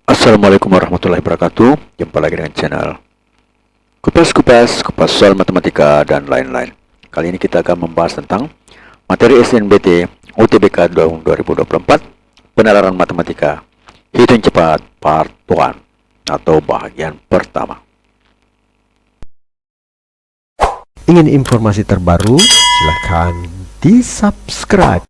Assalamualaikum warahmatullahi wabarakatuh. Jumpa lagi dengan channel kupas soal matematika dan lain-lain. Kali ini kita akan membahas tentang materi SNBT UTBK tahun 2024, penalaran matematika, hitung cepat part 1 atau bagian pertama. Ingin informasi terbaru? Silahkan di-subscribe.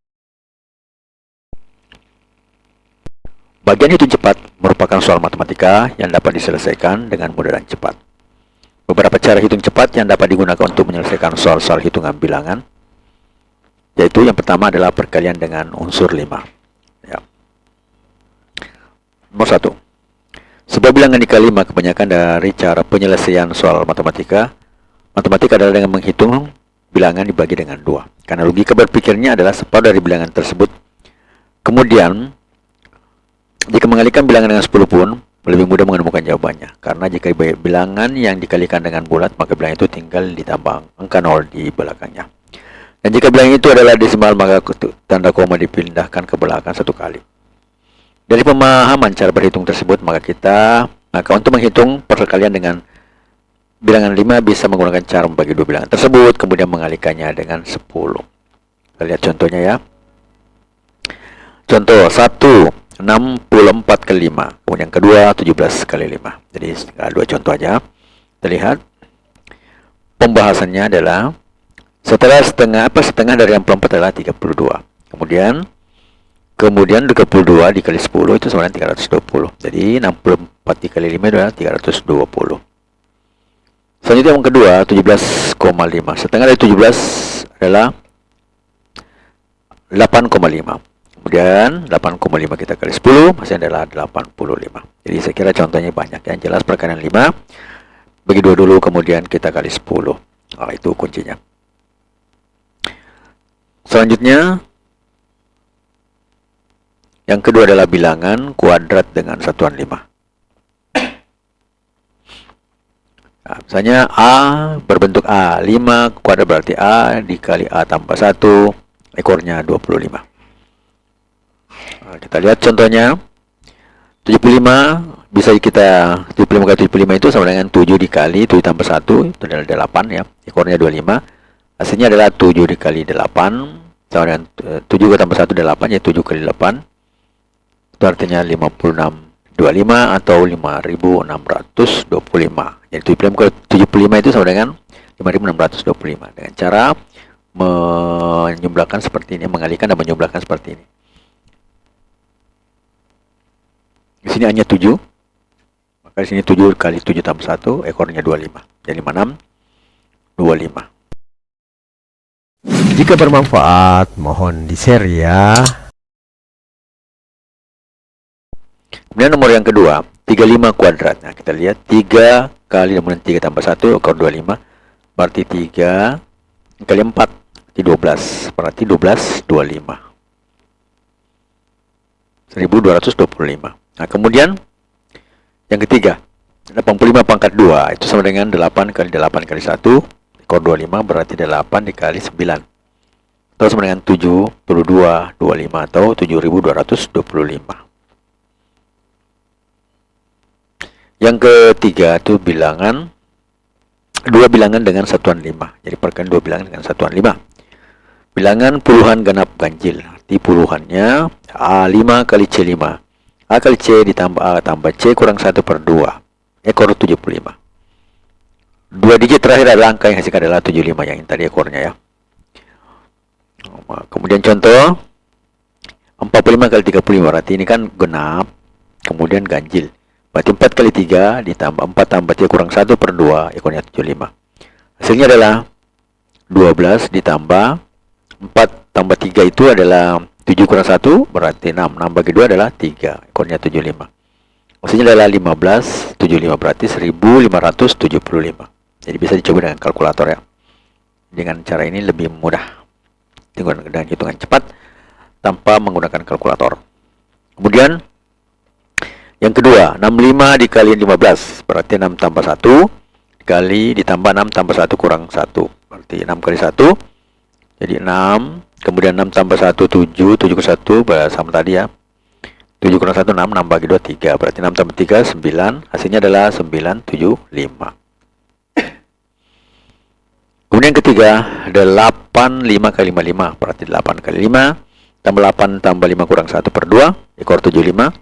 Bagian hitung cepat merupakan soal matematika yang dapat diselesaikan dengan mudah dan cepat. Beberapa cara hitung cepat yang dapat digunakan untuk menyelesaikan soal-soal hitungan bilangan, yaitu yang pertama adalah perkalian dengan unsur 5. Ya. Nomor 1. Sebuah bilangan dikali 5, kebanyakan dari cara penyelesaian soal matematika adalah dengan menghitung bilangan dibagi dengan 2. Karena logika berpikirnya adalah separuh dari bilangan tersebut. Kemudian, jika mengalihkan bilangan dengan 10 pun, lebih mudah menemukan jawabannya. Karena jika bilangan yang dikalikan dengan bulat, maka bilangan itu tinggal ditambah angka 0 di belakangnya. Dan jika bilangan itu adalah desimal, maka tanda koma dipindahkan ke belakang satu kali. Dari pemahaman cara berhitung tersebut, maka untuk menghitung perkalian dengan bilangan 5 bisa menggunakan cara membagi dua bilangan tersebut, kemudian mengalihkannya dengan 10. Kita lihat contohnya ya. Contoh 1. 64 kali 5, kemudian kedua 17 kali 5. Jadi dua contoh aja. Kita lihat pembahasannya adalah setengah dari 64 adalah 32. Kemudian 32 dikali 10 itu sama dengan 320. Jadi 64 dikali 5 adalah 320. Selanjutnya yang kedua 17,5. Setengah dari 17 adalah 8,5. Kemudian 8,5 kita kali 10 masih adalah 85. Jadi saya kira contohnya banyak. Yang jelas perkalian 5 bagi 2 dulu, kemudian kita kali 10. Nah, itu kuncinya. Selanjutnya yang kedua adalah bilangan kuadrat dengan satuan 5. Nah, misalnya A berbentuk A, 5 kuadrat berarti A dikali A tambah 1, ekornya 25. Nah, kita lihat contohnya 75 bisa kita 75 kali 75 itu sama dengan 7 dikali 7 tambah 1 itu adalah 8 ya, ekornya 25. Hasilnya adalah 7 dikali 8 sama dengan 7 tambah 1 8 ya, 7 kali 8 itu artinya 5625 atau 5625. Jadi 75 kali 75 itu sama dengan 5625 dengan cara menjumlahkan seperti ini, mengalihkan dan menjumlahkan seperti ini. Di sini hanya 7. Maka di sini 7 kali 7 tambah 1, ekornya 25. Jadi 5625. Jika bermanfaat, mohon di-share ya. Kemudian nomor yang kedua, 35 kuadrat. Nah, kita lihat 3 kali kemudian 3 tambah 1, ekor 25. Berarti 3 kali 4, berarti 12. Berarti 1225. 1225. Nah, kemudian yang ketiga 85 pangkat 2 itu sama dengan 8 kali 8 kali 1, ekor 25 berarti 8 dikali 9 atau sama dengan 7225 atau 7225. Yang ketiga itu dua bilangan dengan satuan 5. Jadi perkalian dua bilangan dengan satuan 5. Bilangan puluhan genap ganjil. Arti puluhannya A5 kali C5. A kali C ditambah A tambah C kurang 1 per 2. Ekor 75. Dua digit terakhir adalah angka yang hasilkan adalah 75 yang tadi ekornya ya. Kemudian contoh 45 kali 35 berarti ini kan genap. Kemudian ganjil. Berarti 4 kali 3 ditambah 4 tambah 3 kurang 1 per 2. Ekornya 75. Hasilnya adalah 12 ditambah 4 tambah 3 itu adalah 7 kurang 1 berarti 6. 6 bagi 2 adalah 3. Ekornya 75. Maksudnya adalah 1575 berarti 1575. Jadi bisa dicoba dengan kalkulator ya. Dengan cara ini lebih mudah dengan hitungan cepat tanpa menggunakan kalkulator. Kemudian yang kedua 65 dikali 15 berarti 6 tambah 1 dikali ditambah 6 tambah 1 kurang 1 berarti 6 kali 1 jadi 6. Kemudian 6 tambah 1, 7. 7 ke 1 sama tadi ya. 7 kurang 1 6, 6 bagi 2 3. Berarti 6 tambah 3 9. Hasilnya adalah 975. Kemudian ketiga, ada 8 5 kali 5 5. Berarti 8 kali 5 tambah 8 tambah 5 kurang 1 per 2 ekor 75.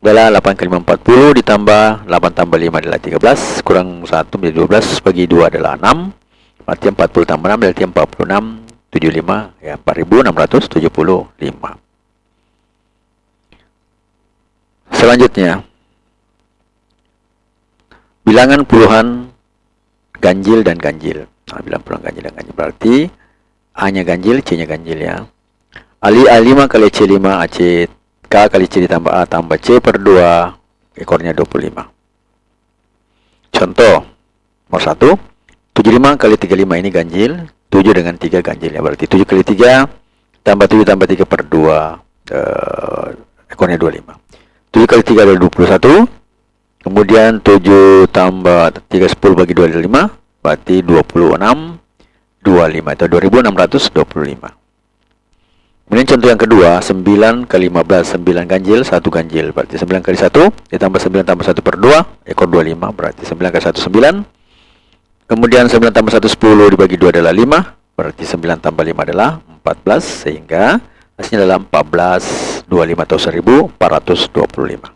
Adalah 8 kali 5 40 ditambah 8 tambah 5 adalah 13 kurang 1 menjadi 12 bagi 2 adalah 6. Berarti 40 tambah 6 berarti 46 75 ya 4675. Selanjutnya, bilangan puluhan ganjil dan ganjil. Nah, bilangan puluhan ganjil dan ganjil berarti A-nya ganjil, C-nya ganjil ya. Ali A5 kali C5 AC K kali C ditambah A tambah C per 2 ekornya 25. Contoh nomor 1, 75 kali 35 ini ganjil, 7 dengan 3 ganjil ya. Berarti 7 kali 3 tambah 7 tambah 3 per 2 ekornya 25. 7 kali 3 adalah 21. Kemudian 7 tambah 3 10 bagi 2 adalah 5. Berarti 26 25 atau 2625. Kemudian contoh yang kedua, 9 kali 15, 9 ganjil, 1 ganjil. Berarti 9 kali 1 ditambah 9 tambah 1 per 2 ekor 25. Berarti 9 kali 1 9. Kemudian 9 tambah 1 10 dibagi 2 adalah 5. Berarti 9 tambah 5 adalah 14. Sehingga hasilnya adalah 1425 atau 1425.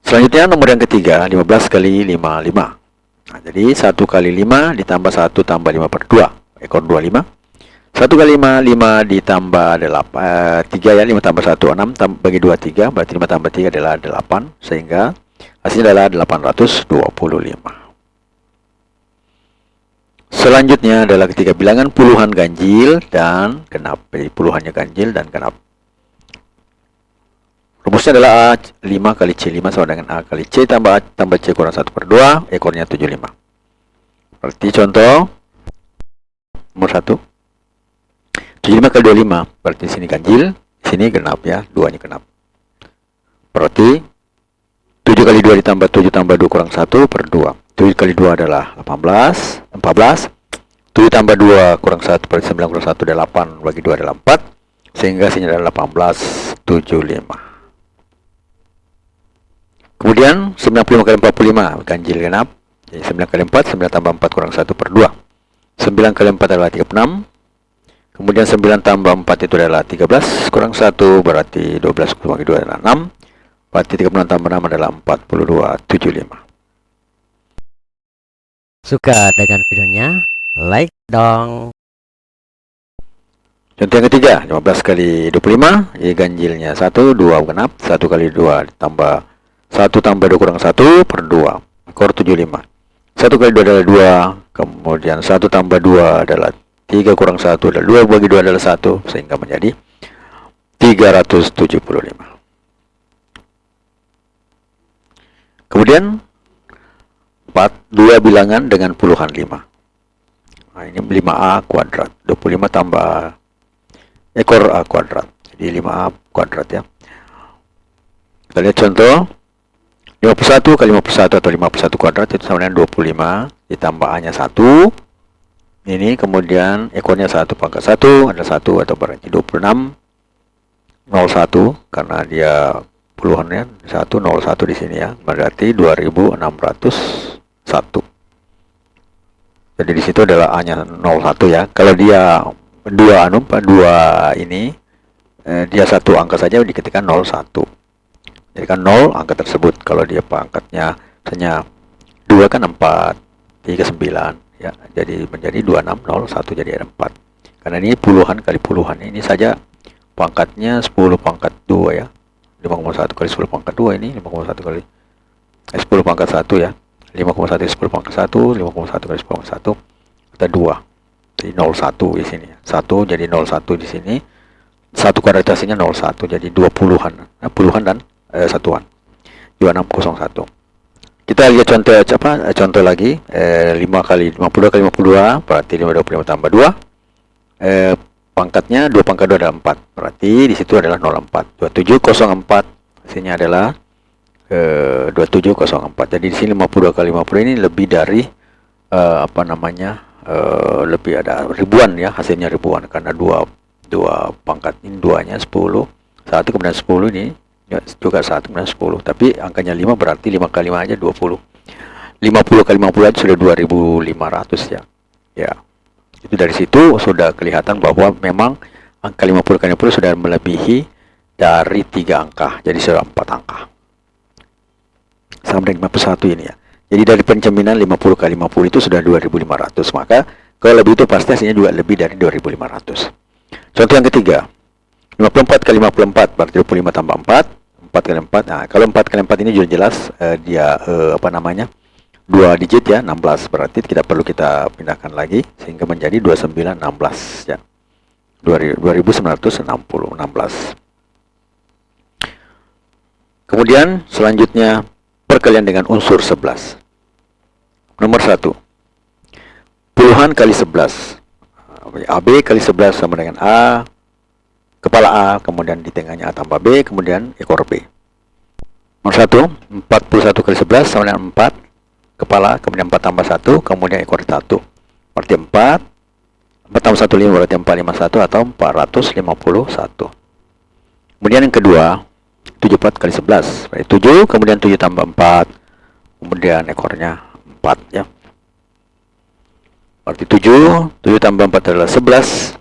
Selanjutnya nomor yang ketiga, 15 kali 5 5. Nah, jadi 1 kali 5 ditambah 1 tambah 5 per 2 ekor 25. 1 kali 5 5 ditambah 3 ya, 5 tambah 1 6 bagi 2 3. Berarti 5 tambah 3 adalah 8. Sehingga hasilnya adalah 825. Selanjutnya adalah ketiga bilangan puluhan ganjil dan genap. Jadi puluhannya ganjil dan genap. Rumusnya adalah A5 kali C5 sama dengan A kali C tambah A tambah C kurang 1 per 2 ekornya 75. Berarti contoh nomor 1, 75 kali 25. Berarti sini ganjil, sini genap ya, 2-nya genap. Berarti 7 kali 2 ditambah 7 tambah 2 kurang 1 per 2. 7 kali 2 adalah 14. 7 tambah 2 kurang 1 per 9 kurang 1 adalah 8 bagi 2 adalah 4. Sehingga sini adalah 1875. Kemudian 95 kali 45 ganjil genap. Jadi 9 kali 4, 9 tambah 4 kurang 1 per 2. 9 kali 4 adalah 36. Kemudian 9 tambah 4 itu adalah 13 kurang 1 berarti 12 bagi 2 adalah 6. Berarti 36 tambah 6 adalah 4275. Suka dengan videonya? Like dong. Contoh yang ketiga, 15 kali 25, ya ganjilnya 1, 2 genap, 1 kali 2 tambah 1 tambah 2 kurang 1 per 2, ekor 75. 1 kali 2 adalah 2, kemudian 1 tambah 2 adalah 3 kurang 1 adalah 2 bagi 2 adalah 1, sehingga menjadi 375. Kemudian 2 bilangan dengan puluhan 5. Nah, ini 5A kuadrat, 25 tambah ekor A kuadrat, jadi 5A kuadrat ya. Kita lihat contoh 51 kali 51 atau 51 kuadrat itu sama dengan 25 ditambah A-nya 1. Ini kemudian ekornya 1 pangkat 1 ada 1 atau berarti 26 01 karena dia puluhannya 101 di sini ya. Berarti 2601. Jadi di situ adalah A-nya 01 ya. Kalau dia 2 ini dia satu angka saja diketikkan 01. Jadi kan 0 angka tersebut. Kalau dia pangkatnya misalnya 2 kan 4, 3 9 ya. Jadi menjadi 2601 jadi ada 4. Karena ini puluhan kali puluhan. Ini saja pangkatnya 10 pangkat 2 ya. 5,1 kali 10 pangkat 2 ini 5,1 kali 10 pangkat 1 ya. 5,1 kali 10 pangkat 1, 5,1 kali 10 pangkat 1 kita 2. Jadi 01 di sini. 1 jadi 01 di sini. 1 kuadratasinya 01 jadi 20-an. Nah, puluhan dan satuan. 2601. Kita lihat contoh contoh lagi 5 kali 52 kali 52 berarti 525 tambah 2. Pangkatnya 2 pangkat 2 adalah 4. Berarti di situ adalah 04. 2704 hasilnya adalah 2704. Jadi di sini 52 kali 50 ini lebih dari lebih ada ribuan ya, hasilnya ribuan karena 2 pangkat ini 2-nya 10, 1 kemudian 10 ini ya, juga 1 kemudian 10. Tapi angkanya 5 berarti 5 kali 5 aja 20. 50 kali 50 aja sudah 2.500 ya. Ya. Itu dari situ sudah kelihatan bahwa memang angka 50 kali 50 sudah melebihi dari 3 angka. Jadi sudah 4 angka. Sama dengan 51 ini ya. Jadi dari pencerminan 50 kali 50 itu sudah 2.500. Maka kalau lebih itu pasti hasilnya juga lebih dari 2.500. Contoh yang ketiga. 54 kali 54 berarti 25 tambah 4. 4 kali 4. Nah, kalau 4 kali 4 ini sudah jelas dia apa namanya? 2 digit ya, 16. Berarti tidak perlu kita pindahkan lagi sehingga menjadi 2916 ya. 2960 16. Kemudian selanjutnya perkalian dengan unsur 11. Nomor 1. Puluhan kali 11. AB kali 11 sama dengan A, kepala A, kemudian di tengahnya A tambah B, kemudian ekor B. Nomor 1. 41 kali 11 sama dengan 4, kepala, kemudian 4 tambah 1, kemudian ekor 1. Berarti 4 tambah 1, 5, berarti 451 atau 451. Kemudian yang kedua, 74 kali 11. Berarti 7, kemudian 7 tambah 4, kemudian ekornya 4 ya. Berarti 7 tambah 4 adalah 11.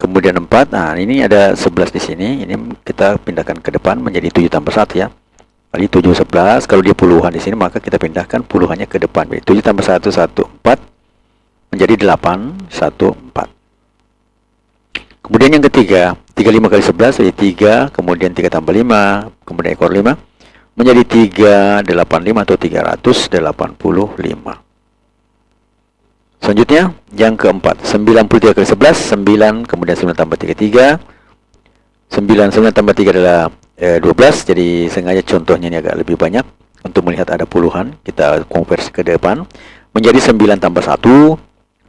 Kemudian 4. Nah, ini ada 11 di sini. Ini kita pindahkan ke depan menjadi 7 tambah 1 ya. Kali 7 11. Kalau dia puluhan di sini maka kita pindahkan puluhannya ke depan. Jadi 7 tambah 1 1 4 menjadi 8 1 4. Kemudian yang ketiga, 35 kali 11 jadi 3, kemudian 3 tambah 5, kemudian ekor 5 menjadi 385 atau 385. Selanjutnya yang keempat, 93 kali 11, 9, kemudian 9 tambah 3 3. 9 tambah 3 adalah 12, jadi sengaja contohnya ini agak lebih banyak untuk melihat ada puluhan. Kita konversi ke depan menjadi 9 tambah 1,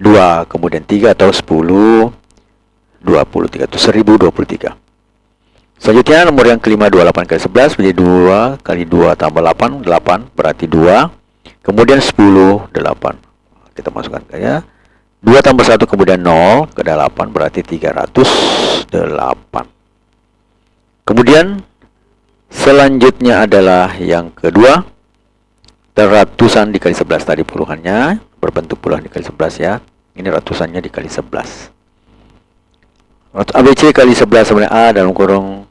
2, kemudian 3 atau 10, 23 itu 1023. Selanjutnya nomor yang kelima, 28 kali 11 menjadi 2 kali 2 tambah 8, 8 berarti 2, kemudian 10, 8. Kita masukkan ya. 2 tambah 1 kemudian 0 ke 8 berarti 308. Kemudian selanjutnya adalah yang kedua, ratusan dikali 11 tadi puluhannya berbentuk puluhan dikali 11 ya. Ini ratusannya dikali 11. ABC kali 11 sama dengan A dalam kurung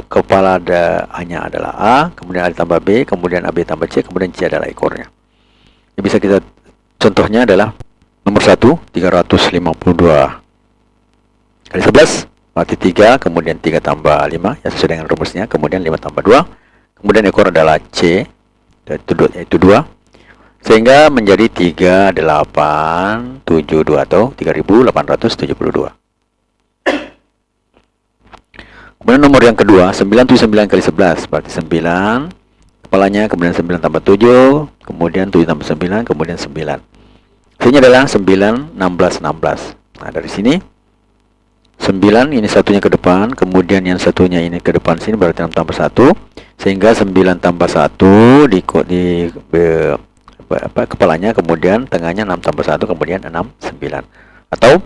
kepala A-nya adalah A, kemudian A ditambah B, kemudian AB tambah C, kemudian C adalah ekornya. Ini bisa kita contohnya adalah nomor 1 352 kali 11 berarti 3, kemudian 3 tambah 5 ya sesuai dengan rumusnya, kemudian 5 tambah 2, kemudian ekor adalah C yaitu 2 sehingga menjadi 3872 atau 3872. Kemudian nomor yang kedua, 979 kali 11 berarti 9 kepalanya, kemudian 9 tambah 7, kemudian 7 tambah 9, kemudian 9. Hasilnya adalah 9 16 16. Nah, dari sini 9 ini satunya ke depan, kemudian yang satunya ini ke depan sini berarti 6 tambah 1, sehingga 9 tambah 1 di kepalanya, kemudian tengahnya 6 tambah 1, kemudian 6 9 atau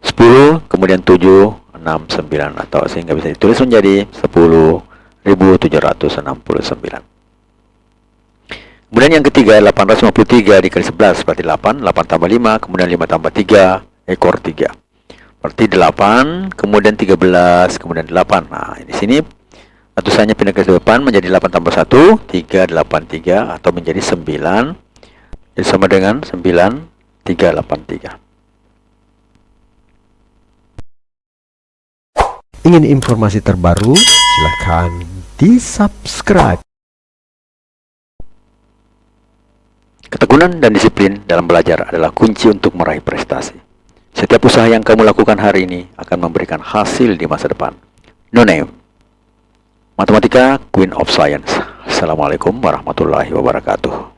10 kemudian 7 6 9 atau sehingga bisa ditulis menjadi 10.769. Kemudian yang ketiga 853 dikali 11 berarti 8 tambah 5, kemudian 5 tambah 3, ekor 3. Berarti 8, kemudian 13, kemudian 8. Nah, di sini ratusannya pindah ke depan menjadi 8 tambah 1, 383 atau menjadi 9. Jadi sama dengan 9383. Ingin informasi terbaru? Silahkan di-subscribe. Ketekunan dan disiplin dalam belajar adalah kunci untuk meraih prestasi. Setiap usaha yang kamu lakukan hari ini akan memberikan hasil di masa depan. No name. Matematika, Queen of Science. Assalamualaikum warahmatullahi wabarakatuh.